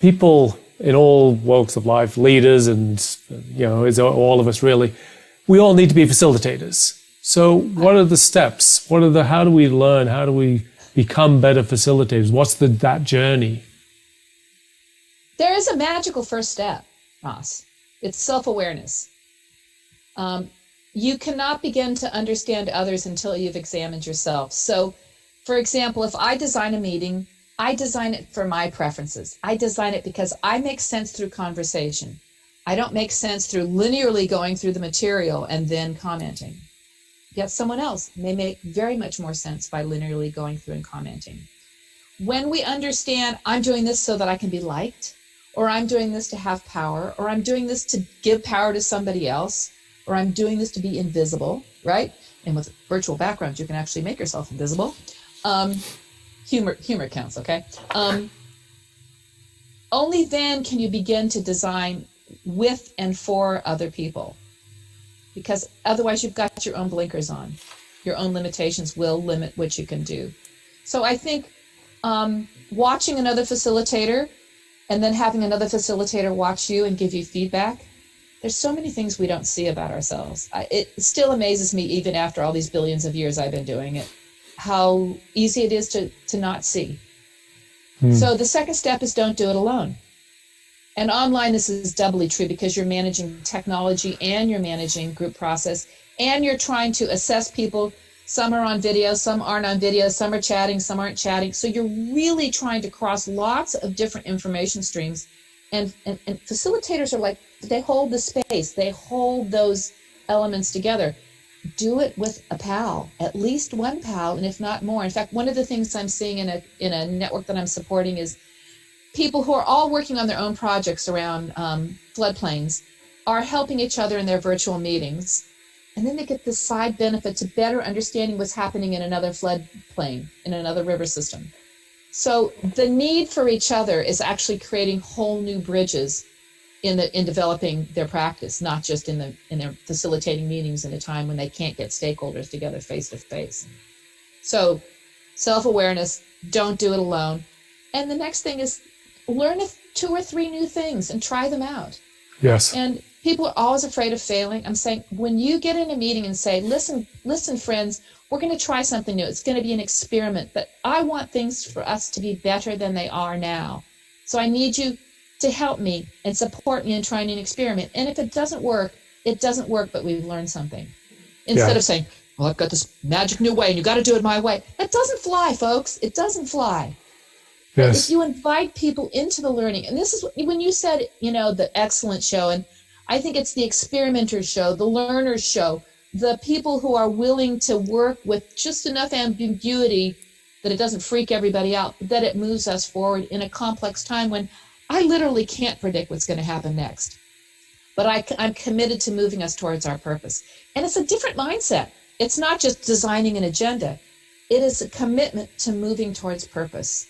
people in all walks of life, leaders and, is all of us really, we all need to be facilitators. So what are the steps? How do we learn? How do we become better facilitators? What's that journey? There is a magical first step, Ross. It's self-awareness. You cannot begin to understand others until you've examined yourself. So, for example, if I design a meeting, I design it for my preferences. I design it because I make sense through conversation. I don't make sense through linearly going through the material and then commenting. Yet someone else may make very much more sense by linearly going through and commenting. When we understand I'm doing this so that I can be liked, or I'm doing this to have power, or I'm doing this to give power to somebody else, or I'm doing this to be invisible, right? And with virtual backgrounds, you can actually make yourself invisible. Humor counts, okay? Only then can you begin to design with and for other people. Because otherwise you've got your own blinkers on. Your own limitations will limit what you can do. So I think watching another facilitator and then having another facilitator watch you and give you feedback, there's so many things we don't see about ourselves. It still amazes me, even after all these billions of years I've been doing it, how easy it is to not see. So the second step is don't do it alone. And online, this is doubly true because you're managing technology and you're managing group process and you're trying to assess people. Some are on video, some aren't on video, some are chatting, some aren't chatting. So you're really trying to cross lots of different information streams. And facilitators are like, they hold the space, they hold those elements together. Do it with a pal, at least one pal, and if not more. In fact, one of the things I'm seeing in a network that I'm supporting is people who are all working on their own projects around floodplains are helping each other in their virtual meetings. And then they get this side benefit to better understanding what's happening in another floodplain, in another river system. So the need for each other is actually creating whole new bridges in developing their practice, not just in their facilitating meetings in a time when they can't get stakeholders together face to face. So self-awareness, don't do it alone. And the next thing is learn 2 or 3 new things and try them out. Yes. And people are always afraid of failing. I'm saying, when you get in a meeting and say, listen, friends, we're going to try something new. It's going to be an experiment, but I want things for us to be better than they are now. So I need you to help me and support me in trying an experiment. And if it doesn't work, it doesn't work, but we've learned something. Instead of saying, well, I've got this magic new way and you got to do it my way. It doesn't fly, folks. It doesn't fly. Yes. If you invite people into the learning, and this is when you said, the excellent show, and I think it's the experimenters show, the learners show, the people who are willing to work with just enough ambiguity that it doesn't freak everybody out, that it moves us forward in a complex time when I literally can't predict what's going to happen next. But I'm committed to moving us towards our purpose. And it's a different mindset. It's not just designing an agenda. It is a commitment to moving towards purpose.